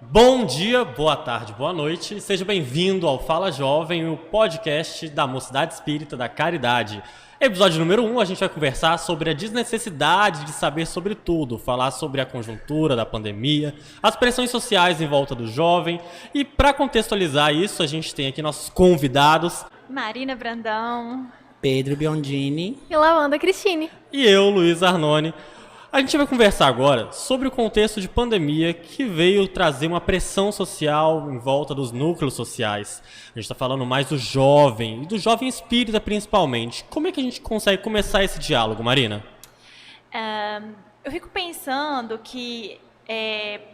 Bom dia, boa tarde, boa noite. Seja bem-vindo ao Fala Jovem, o podcast da Mocidade Espírita da Caridade. Episódio número 1, a gente vai conversar sobre a desnecessidade de saber sobre tudo, falar sobre a conjuntura da pandemia, as pressões sociais em volta do jovem. E para contextualizar isso, a gente tem aqui nossos convidados. Marina Brandão, Pedro Biondini e Lavanda Cristine. E eu, Luiz Arnone. A gente vai conversar agora sobre o contexto de pandemia que veio trazer uma pressão social em volta dos núcleos sociais. A gente está falando mais do jovem, e do jovem espírita principalmente. Como é que a gente consegue começar esse diálogo, Marina? Eu fico pensando que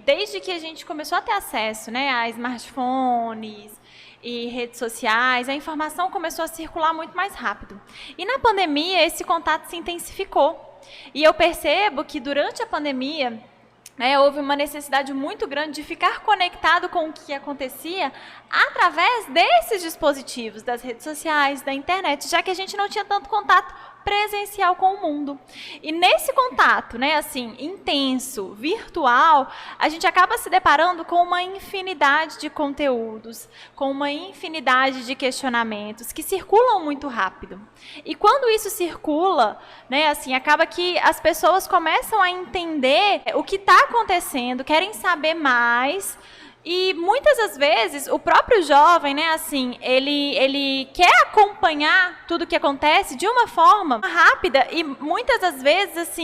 desde que a gente começou a ter acesso, né, a smartphones e redes sociais, a informação começou a circular muito mais rápido. E na pandemia esse contato se intensificou. E eu percebo que durante a pandemia, houve uma necessidade muito grande de ficar conectado com o que acontecia através desses dispositivos, das redes sociais, da internet, já que a gente não tinha tanto contato presencial com o mundo. E nesse contato, intenso, virtual, a gente acaba se deparando com uma infinidade de conteúdos, com uma infinidade de questionamentos que circulam muito rápido. E quando isso circula, acaba que as pessoas começam a entender o que está acontecendo, querem saber mais. E muitas das vezes o próprio jovem, ele quer acompanhar tudo o que acontece de uma forma rápida e muitas das vezes,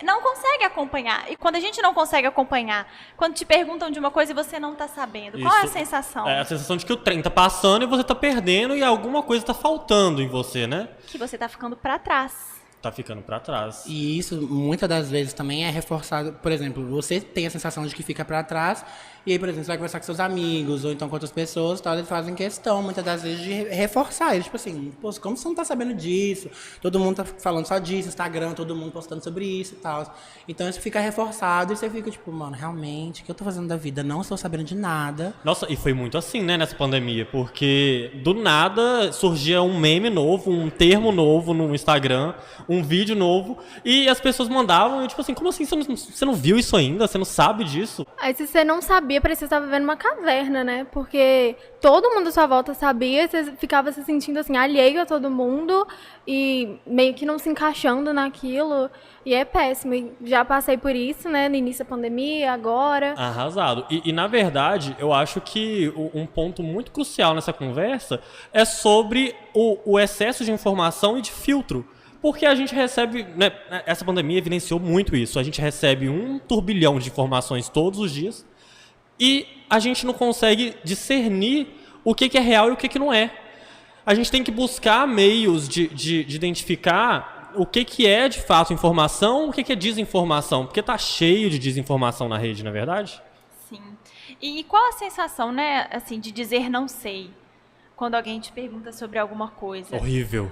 não consegue acompanhar. E quando a gente não consegue acompanhar, quando te perguntam de uma coisa e você não está sabendo, qual é a sensação? É a sensação de que o trem está passando e você está perdendo e alguma coisa está faltando em você, né? Que você está ficando para trás. Tá ficando pra trás. E isso, muitas das vezes, também é reforçado. Por exemplo, você tem a sensação de que fica pra trás, e aí, por exemplo, você vai conversar com seus amigos, ou então com outras pessoas, tal, eles fazem questão, muitas das vezes, de reforçar eles. Tipo assim, pô, como você não tá sabendo disso? Todo mundo tá falando só disso, Instagram, todo mundo postando sobre isso e tal. Então, isso fica reforçado, e você fica tipo, mano, realmente, o que eu tô fazendo da vida? Não estou sabendo de nada. Nossa, e foi muito assim, né, nessa pandemia, porque do nada surgia um meme novo, um termo novo no Instagram, um vídeo novo, e as pessoas mandavam, e tipo assim, como assim, você não viu isso ainda? Você não sabe disso? Aí se você não sabia, parecia que você estava vivendo uma caverna, né? Porque todo mundo à sua volta sabia, você ficava se sentindo assim, alheio a todo mundo, e meio que não se encaixando naquilo, e é péssimo. E já passei por isso, né, no início da pandemia, agora. Arrasado. E na verdade, eu acho que um ponto muito crucial nessa conversa é sobre o excesso de informação e de filtro. Porque a gente recebe, né, essa pandemia evidenciou muito isso, a gente recebe um turbilhão de informações todos os dias e a gente não consegue discernir o que é real e o que não é. A gente tem que buscar meios de identificar o que é de fato informação, o que é desinformação, porque tá cheio de desinformação na rede, não é verdade? Sim. E qual a sensação, de dizer não sei, quando alguém te pergunta sobre alguma coisa? Horrível.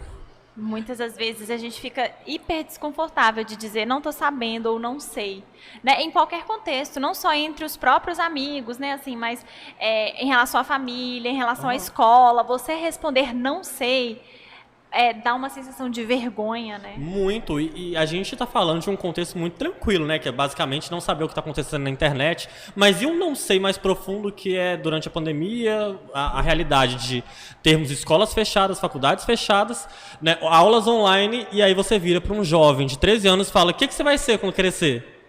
Muitas das vezes a gente fica hiper desconfortável de dizer não estou sabendo ou não sei, né? Em qualquer contexto, não só entre os próprios amigos, mas em relação à família, em relação à escola, você responder não sei dá uma sensação de vergonha, né? Muito, e a gente tá falando de um contexto muito tranquilo, né? Que é basicamente não saber o que tá acontecendo na internet, mas e um não sei mais profundo que é durante a pandemia, a realidade de termos escolas fechadas, faculdades fechadas, né, aulas online, e aí você vira para um jovem de 13 anos e fala, o que você vai ser quando crescer?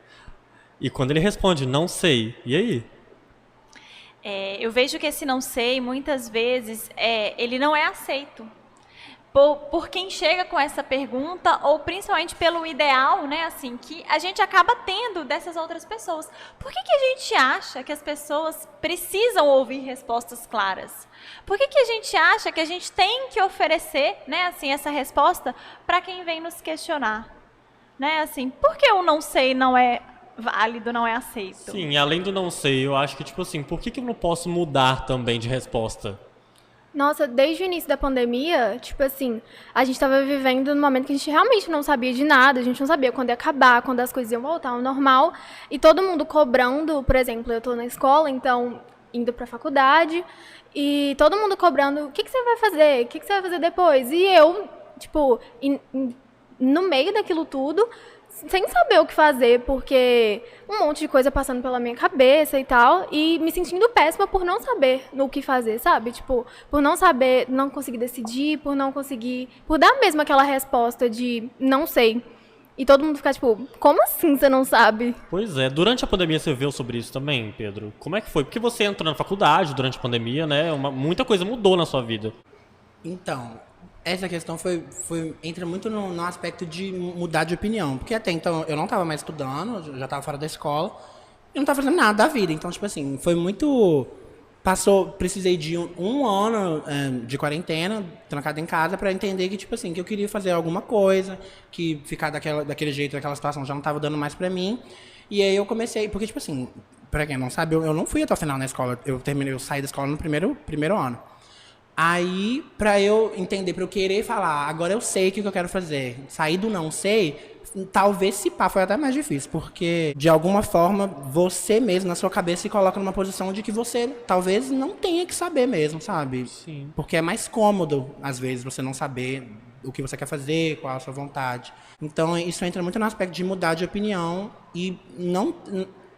E quando ele responde, não sei, e aí? Eu vejo que esse não sei, muitas vezes, ele não é aceito. Por quem chega com essa pergunta, ou principalmente pelo ideal, que a gente acaba tendo dessas outras pessoas. Por que a gente acha que as pessoas precisam ouvir respostas claras? Por que a gente acha que a gente tem que oferecer, essa resposta para quem vem nos questionar? Por que o não sei não é válido, não é aceito? Sim, além do não sei, eu acho que, por que eu não posso mudar também de resposta? Nossa, desde o início da pandemia, a gente estava vivendo num momento que a gente realmente não sabia de nada, a gente não sabia quando ia acabar, quando as coisas iam voltar ao normal, e todo mundo cobrando, por exemplo, eu estou na escola, então indo para a faculdade, e todo mundo cobrando, o que você vai fazer? O que você vai fazer depois? E eu, no meio daquilo tudo, sem saber o que fazer, porque um monte de coisa passando pela minha cabeça e tal, e me sentindo péssima por não saber o que fazer, sabe? Tipo, por não saber, não conseguir decidir, por não conseguir, por dar mesmo aquela resposta de não sei. E todo mundo ficar tipo, como assim você não sabe? Pois é, durante a pandemia você viu sobre isso também, Pedro? Como é que foi? Porque você entrou na faculdade durante a pandemia, né? Muita coisa mudou na sua vida. Então, essa questão entra muito no aspecto de mudar de opinião. Porque até então eu não estava mais estudando, eu já estava fora da escola, e não estava fazendo nada da vida. Então, tipo assim, foi muito... precisei de um ano de quarentena, trancado em casa, para entender que, tipo assim, que eu queria fazer alguma coisa, que ficar daquele jeito, daquela situação já não estava dando mais para mim. E aí eu comecei, porque, tipo assim, para quem não sabe, eu não fui até o final na escola, eu saí da escola no primeiro ano. Aí, pra eu entender, pra eu querer falar, agora eu sei o que eu quero fazer, sair do não sei, talvez se pá, foi até mais difícil, porque de alguma forma você mesmo, na sua cabeça, se coloca numa posição de que você talvez não tenha que saber mesmo, sabe? Sim. Porque é mais cômodo, às vezes, você não saber o que você quer fazer, qual a sua vontade. Então, isso entra muito no aspecto de mudar de opinião e não...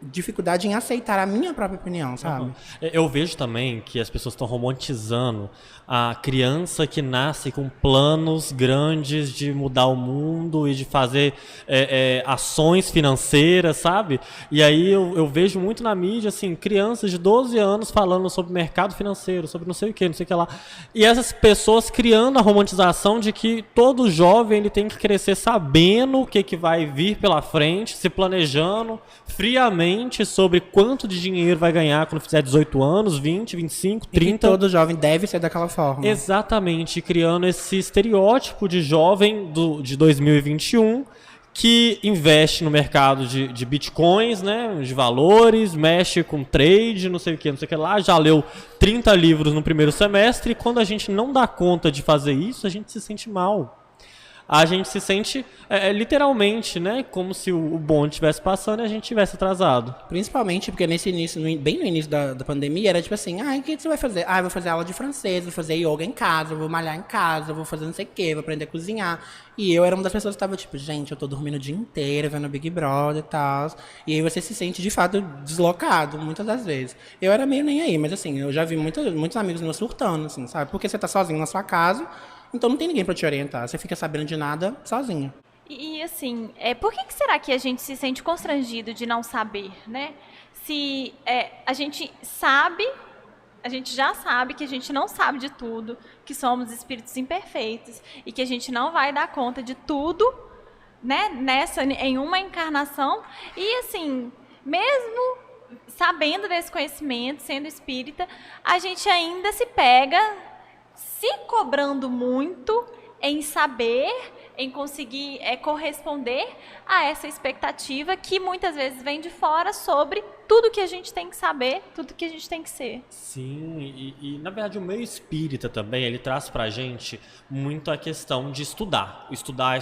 dificuldade em aceitar a minha própria opinião, sabe? Uhum. Eu vejo também que as pessoas estão romantizando a criança que nasce com planos grandes de mudar o mundo e de fazer ações financeiras, sabe? E aí eu vejo muito na mídia, assim, crianças de 12 anos falando sobre mercado financeiro, sobre não sei o que lá. E essas pessoas criando a romantização de que todo jovem ele tem que crescer sabendo o que vai vir pela frente, se planejando friamente sobre quanto de dinheiro vai ganhar quando fizer 18 anos, 20, 25, 30. E que todo jovem deve ser daquela forma. Exatamente, criando esse estereótipo de jovem de 2021 que investe no mercado de bitcoins, né, de valores, mexe com trade, não sei o que lá, já leu 30 livros no primeiro semestre e quando a gente não dá conta de fazer isso, a gente se sente mal. A gente se sente literalmente, né, como se o bonde estivesse passando e a gente estivesse atrasado. Principalmente porque nesse início, bem no início da pandemia, era tipo assim, o que você vai fazer? Eu vou fazer aula de francês, vou fazer yoga em casa, vou malhar em casa, vou fazer não sei o quê, vou aprender a cozinhar. E eu era uma das pessoas que estava tipo, gente, eu tô dormindo o dia inteiro, vendo Big Brother e tal. E aí você se sente, de fato, deslocado, muitas das vezes. Eu era meio nem aí, mas assim, eu já vi muitos amigos meus surtando, assim, sabe? Porque você tá sozinho na sua casa, então não tem ninguém pra te orientar. Você fica sabendo de nada sozinho. E assim, por que será que a gente se sente constrangido de não saber, né? Se a gente sabe, a gente já sabe que a gente não sabe de tudo, que somos espíritos imperfeitos e que a gente não vai dar conta de tudo, né? Em uma encarnação. E assim, mesmo sabendo desse conhecimento, sendo espírita, a gente ainda se pega se cobrando muito em saber, em conseguir corresponder a essa expectativa que muitas vezes vem de fora sobre tudo que a gente tem que saber, tudo que a gente tem que ser. Sim, e na verdade o meio espírita também, ele traz pra gente muito a questão de estudar. Estudar.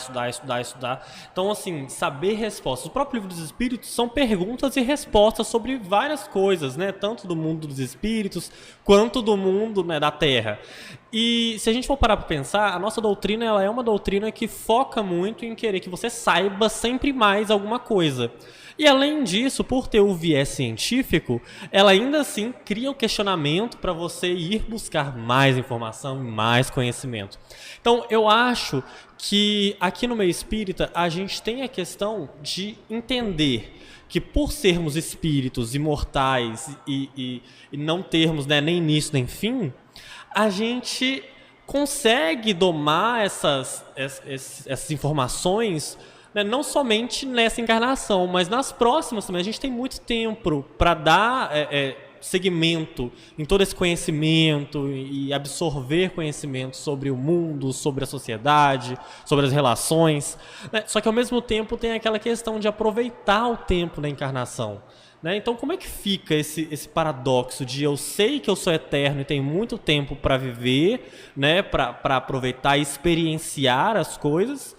Então, assim, saber respostas. O próprio livro dos espíritos são perguntas e respostas sobre várias coisas, né? Tanto do mundo dos espíritos, quanto do mundo, né, da Terra. E se a gente for parar para pensar, a nossa doutrina ela é uma doutrina que foca muito em querer que você saiba sempre mais alguma coisa. E além disso, por ter o viés científico, ela ainda assim cria o questionamento para você ir buscar mais informação e mais conhecimento. Então, eu acho que aqui no meio espírita a gente tem a questão de entender que por sermos espíritos imortais e não termos, né, nem início nem fim, a gente consegue domar essas informações, né, não somente nessa encarnação, mas nas próximas também. A gente tem muito tempo para dar segmento em todo esse conhecimento e absorver conhecimento sobre o mundo, sobre a sociedade, sobre as relações, né? Só que ao mesmo tempo tem aquela questão de aproveitar o tempo da encarnação. Né? Então, como é que fica esse paradoxo de eu sei que eu sou eterno e tenho muito tempo para viver, né? Para aproveitar e experienciar as coisas,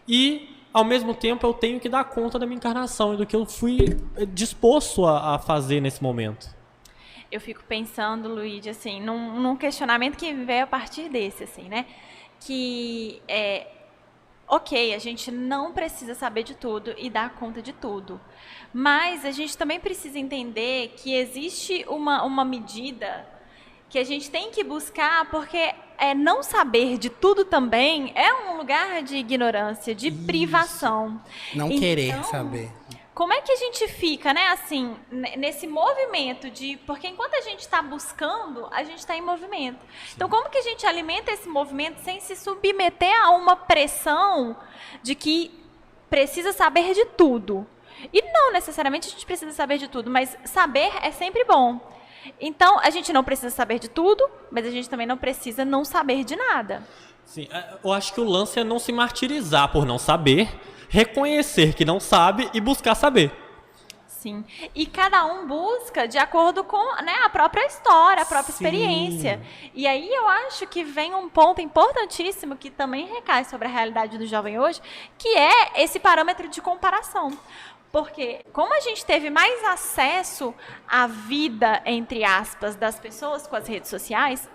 e, ao mesmo tempo, eu tenho que dar conta da minha encarnação e do que eu fui disposto a fazer nesse momento? Eu fico pensando, Luíde, assim, num questionamento que veio a partir desse, assim, né? Que ok, a gente não precisa saber de tudo e dar conta de tudo. Mas a gente também precisa entender que existe uma medida que a gente tem que buscar, porque não saber de tudo também é um lugar de ignorância, de privação. Não Então, querer saber. como é que a gente fica, né, assim, nesse movimento de... Porque enquanto a gente está buscando, a gente está em movimento. Então, como que a gente alimenta esse movimento sem se submeter a uma pressão de que precisa saber de tudo? E não necessariamente a gente precisa saber de tudo, mas saber é sempre bom. Então, a gente não precisa saber de tudo, mas a gente também não precisa não saber de nada. Sim, eu acho que o lance é não se martirizar por não saber, reconhecer que não sabe e buscar saber. Sim. E cada um busca de acordo com, né, a própria história, a própria experiência. E aí eu acho que vem um ponto importantíssimo que também recai sobre a realidade do jovem hoje, que é esse parâmetro de comparação. Porque como a gente teve mais acesso à vida, entre aspas, das pessoas com as redes sociais,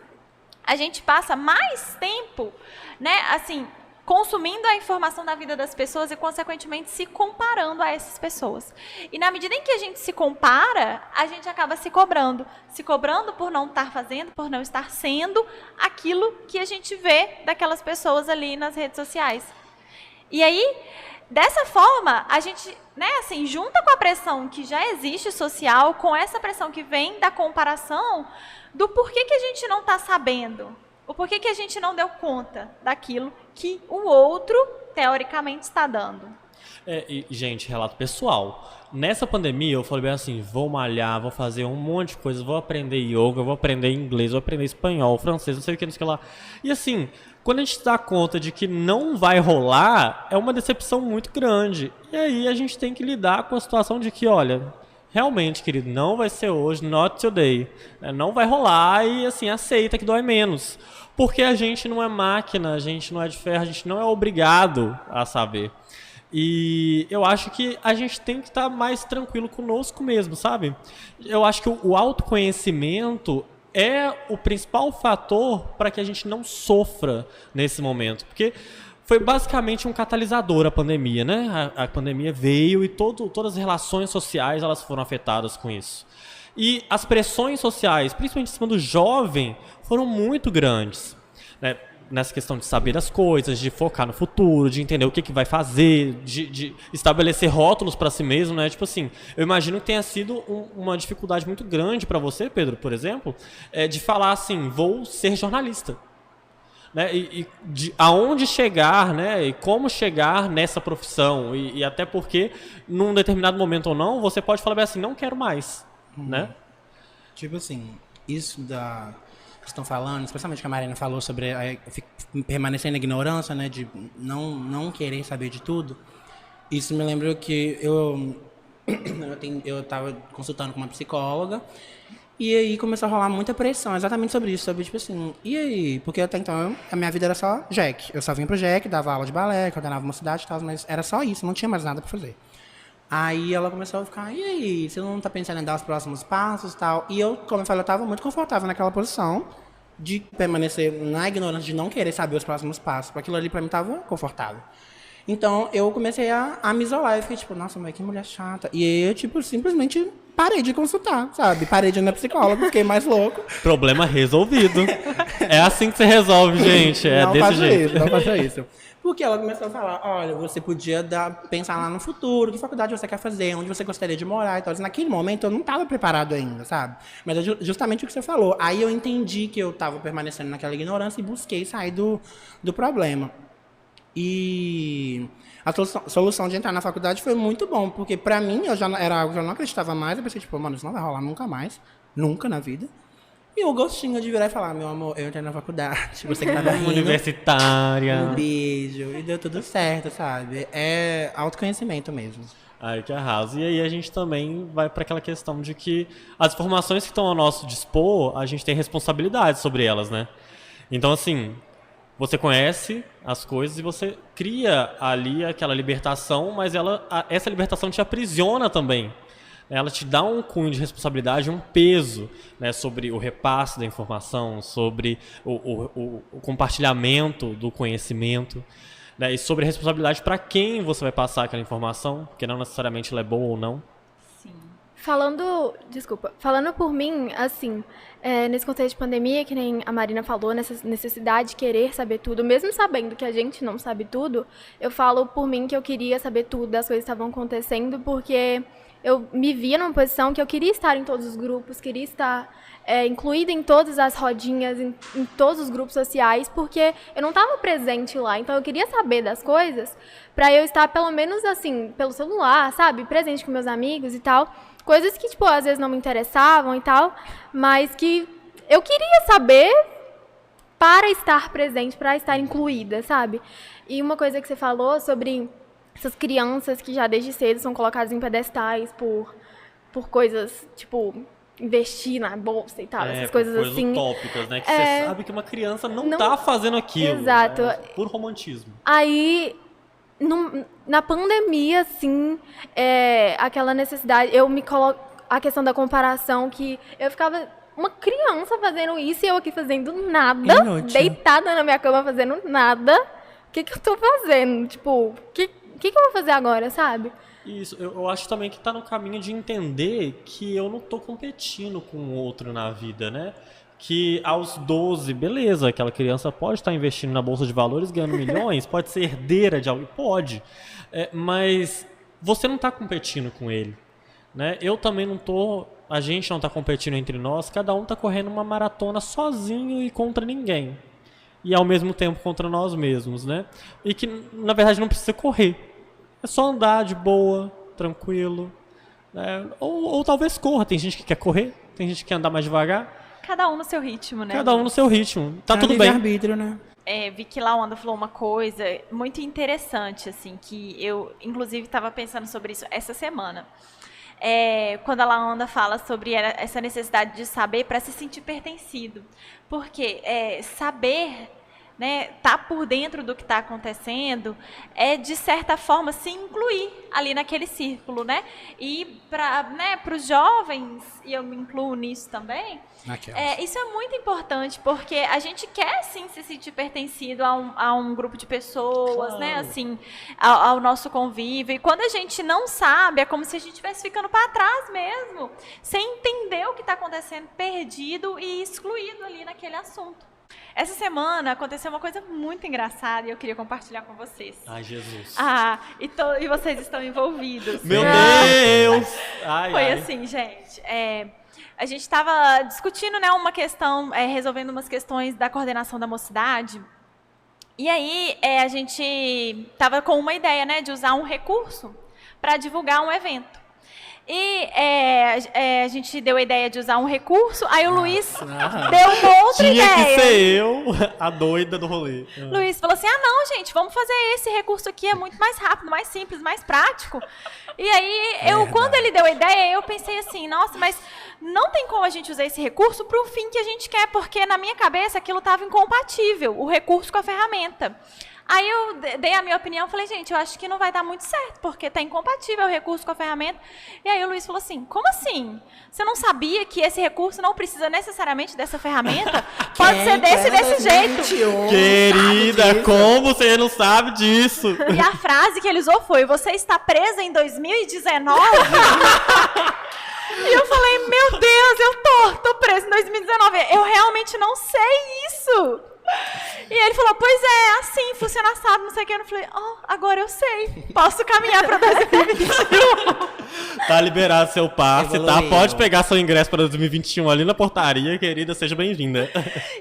a gente passa mais tempo, né, assim, consumindo a informação da vida das pessoas e, consequentemente, se comparando a essas pessoas. E na medida em que a gente se compara, a gente acaba se cobrando. Se cobrando por não estar fazendo, por não estar sendo aquilo que a gente vê daquelas pessoas ali nas redes sociais. E aí, dessa forma, a gente, né, assim, junta com a pressão que já existe social, com essa pressão que vem da comparação, do porquê que a gente não está sabendo. O porquê que a gente não deu conta daquilo que o outro, teoricamente, está dando. Gente, relato pessoal. Nessa pandemia, eu falei bem assim, vou malhar, vou fazer um monte de coisa, vou aprender yoga, vou aprender inglês, vou aprender espanhol, francês, não sei o que, não sei o que lá. E assim, quando a gente se dá conta de que não vai rolar, é uma decepção muito grande. E aí a gente tem que lidar com a situação de que, olha, realmente, querido, não vai ser hoje, not today. Não vai rolar e, assim, aceita que dói menos. Porque a gente não é máquina, a gente não é de ferro, a gente não é obrigado a saber. E eu acho que a gente tem que estar mais tranquilo conosco mesmo, sabe? Eu acho que o autoconhecimento é o principal fator para que a gente não sofra nesse momento. Porque foi basicamente um catalisador a pandemia, né? A pandemia veio e todas as relações sociais elas foram afetadas com isso. E as pressões sociais, principalmente em cima do jovem, foram muito grandes, né? Nessa questão de saber as coisas, de focar no futuro, de entender o que vai fazer, de estabelecer rótulos para si mesmo, né? Tipo assim, eu imagino que tenha sido uma dificuldade muito grande para você, Pedro, por exemplo, de falar assim, vou ser jornalista. Né, e de aonde chegar, né, e como chegar nessa profissão, e até porque, num determinado momento ou não, você pode falar bem assim, não quero mais, né? Tipo assim, isso que estão falando, especialmente que a Marina falou sobre permanecer na ignorância, né, de não querer saber de tudo, isso me lembrou que eu estava consultando com uma psicóloga. E aí começou a rolar muita pressão exatamente sobre isso, sobre tipo assim, e aí? Porque até então a minha vida era só Jack. Eu só vinha pro Jack, dava aula de balé, coordenava uma cidade e tal, mas era só isso, não tinha mais nada pra fazer. Aí ela começou a ficar, e aí, você não tá pensando em dar os próximos passos e tal? E eu, como eu falei, eu tava muito confortável naquela posição de permanecer na ignorância, de não querer saber os próximos passos. Porque aquilo ali pra mim tava confortável. Então eu comecei a me isolar. Eu fiquei tipo, nossa, mas que mulher chata. E aí eu, tipo, simplesmente parei de consultar, sabe? Parei de ir na psicóloga, fiquei mais louco. Problema resolvido. É assim que você resolve, gente. É não desse jeito. Não faça isso. Porque ela começou a falar, olha, você podia pensar lá no futuro, que faculdade você quer fazer, onde você gostaria de morar e tal. Naquele momento eu não estava preparado ainda, sabe? Mas é justamente o que você falou. Aí eu entendi que eu estava permanecendo naquela ignorância e busquei sair do problema. E a solução de entrar na faculdade foi muito bom, porque pra mim era algo que eu não acreditava mais. Eu pensei, tipo, mano, isso não vai rolar nunca mais, nunca na vida. E o gostinho de virar e falar, meu amor, eu entrei na faculdade, você que tava rindo, Universitária. um beijo, e deu tudo certo, sabe? É autoconhecimento mesmo. Ai, que arraso. E aí a gente também vai para aquela questão de que as informações que estão ao nosso dispor, a gente tem responsabilidade sobre elas, né? Então, assim, você conhece as coisas e você cria ali aquela libertação, mas essa libertação te aprisiona também. Ela te dá um cunho de responsabilidade, um peso, né, sobre o repasse da informação, sobre o compartilhamento do conhecimento. né? E sobre responsabilidade para quem você vai passar aquela informação, porque não necessariamente ela é boa ou não. Falando por mim, assim, nesse contexto de pandemia, que nem a Marina falou, nessa necessidade de querer saber tudo, mesmo sabendo que a gente não sabe tudo, eu falo por mim que eu queria saber tudo das coisas que estavam acontecendo, porque eu me via numa posição que eu queria estar em todos os grupos, queria estar incluída em todas as rodinhas, em todos os grupos sociais, porque eu não estava presente lá, então eu queria saber das coisas para eu estar pelo menos assim, pelo celular, sabe, presente com meus amigos e tal. Coisas que, tipo, às vezes não me interessavam e tal, mas que eu queria saber para estar presente, para estar incluída, sabe? E uma coisa que você falou sobre essas crianças que já desde cedo são colocadas em pedestais por coisas, tipo, investir na bolsa e tal, essas coisas assim. Utópicas, né? Que você sabe que uma criança não tá fazendo aquilo. Exato. Né? Por romantismo. Aí... Na pandemia, assim, aquela necessidade, a questão da comparação, que eu ficava uma criança fazendo isso e eu aqui fazendo nada, Inútil. deitada na minha cama fazendo nada. O que eu tô fazendo? Tipo, o que eu vou fazer agora, sabe? Isso, eu acho também que tá no caminho de entender que eu não tô competindo com o outro na vida, né? Que aos 12, beleza, aquela criança pode estar investindo na Bolsa de Valores, ganhando milhões, pode ser herdeira de algo, pode, mas você não está competindo com ele, né? Eu também não tô, a gente não está competindo entre nós, cada um está correndo uma maratona sozinho e contra ninguém, e ao mesmo tempo contra nós mesmos, né? E que, na verdade, não precisa correr, é só andar de boa, tranquilo, né? Ou talvez corra, tem gente que quer correr, tem gente que quer andar mais devagar. Cada um no seu ritmo, né? Cada um no seu ritmo. Tá tudo bem. Livre-arbítrio, né? Vi que lá o Anda falou uma coisa muito interessante, assim, que eu, inclusive, estava pensando sobre isso essa semana. Quando a Laanda fala sobre essa necessidade de saber para se sentir pertencido. Porque saber, né, tá por dentro do que está acontecendo, de certa forma, se incluir ali naquele círculo, né? E para os jovens, e eu me incluo nisso também, isso é muito importante, porque a gente quer, sim, se sentir pertencido a um grupo de pessoas, claro, né? Assim, ao nosso convívio. E quando a gente não sabe, é como se a gente estivesse ficando para trás mesmo, sem entender o que está acontecendo, perdido e excluído ali naquele assunto. Essa semana aconteceu uma coisa muito engraçada e eu queria compartilhar com vocês. Ai, Jesus. E vocês estão envolvidos. Meu Deus! Foi assim, gente. A gente estava discutindo, né, uma questão, resolvendo umas questões da coordenação da mocidade. E aí a gente estava com uma ideia, né, de usar um recurso para divulgar um evento. E a gente deu a ideia de usar um recurso, aí o Luiz deu uma outra ideia. Tinha que ser eu, a doida do rolê. Luiz falou assim, não, gente, vamos fazer esse recurso aqui, é muito mais rápido, mais simples, mais prático. E aí, quando ele deu a ideia, eu pensei assim, nossa, mas não tem como a gente usar esse recurso para o fim que a gente quer, porque na minha cabeça aquilo estava incompatível, o recurso com a ferramenta. Aí eu dei a minha opinião, falei, gente, eu acho que não vai dar muito certo, porque está incompatível o recurso com a ferramenta. E aí o Luiz falou assim, como assim? Você não sabia que esse recurso não precisa necessariamente dessa ferramenta? Pode ser desse jeito. Querida, como você não sabe disso? E a frase que ele usou foi, você está presa em 2019? E eu falei, meu Deus, eu tô presa em 2019. Eu realmente não sei isso. E ele falou, pois assim, funciona assado, não sei o que. Eu falei, agora eu sei. Posso caminhar para 2021. Tá liberado seu passe, tá? Pode pegar seu ingresso para 2021 ali na portaria, querida, seja bem-vinda.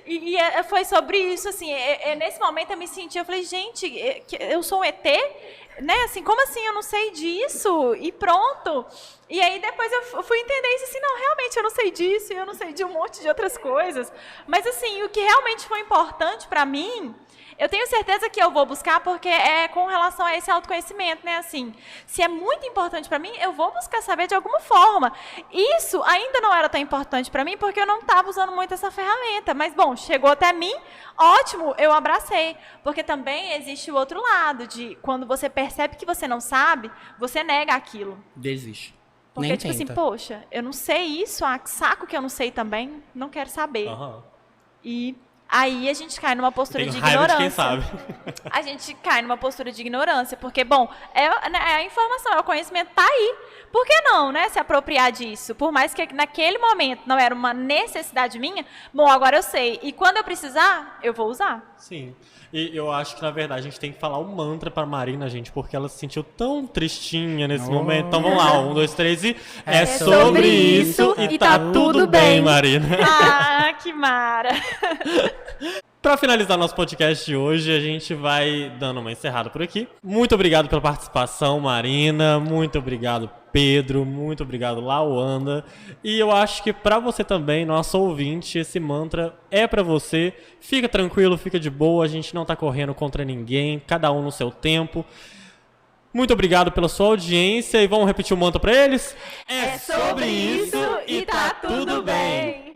E foi sobre isso, assim, nesse momento eu me senti, eu falei, gente, eu sou um ET? Né, assim, como assim eu não sei disso? E pronto. E aí depois eu fui entender isso assim, não, realmente eu não sei disso, eu não sei de um monte de outras coisas. Mas assim, o que realmente foi importante para mim, eu tenho certeza que eu vou buscar, porque é com relação a esse autoconhecimento, né? Assim, se é muito importante para mim, eu vou buscar saber de alguma forma. Isso ainda não era tão importante para mim, porque eu não estava usando muito essa ferramenta. Mas, bom, chegou até mim, ótimo, eu abracei. Porque também existe o outro lado, de quando você percebe que você não sabe, você nega aquilo. Desiste. Porque, Nem tipo tenta. assim, poxa, eu não sei isso, saco que eu não sei também, não quero saber. Uhum. E aí a gente cai numa postura Tenho de raiva de ignorância. quem sabe. A gente cai numa postura de ignorância, porque, bom, né, a informação, o conhecimento tá aí. Por que não, né, se apropriar disso? Por mais que naquele momento não era uma necessidade minha, bom, agora eu sei. E quando eu precisar, eu vou usar. Sim. E eu acho que, na verdade, a gente tem que falar um mantra pra Marina, gente, porque ela se sentiu tão tristinha nesse momento. Então vamos lá, 1, 2, 3 e... É sobre isso e tá tudo bem, Marina. Ah, que mara. Pra finalizar nosso podcast de hoje, a gente vai dando uma encerrada por aqui. Muito obrigado pela participação, Marina. Muito obrigado, Pedro. Muito obrigado, Lauanda. E eu acho que pra você também, nosso ouvinte, esse mantra é pra você. Fica tranquilo, fica de boa. A gente não tá correndo contra ninguém, cada um no seu tempo. Muito obrigado pela sua audiência e vamos repetir o mantra pra eles? É sobre isso e tá tudo bem.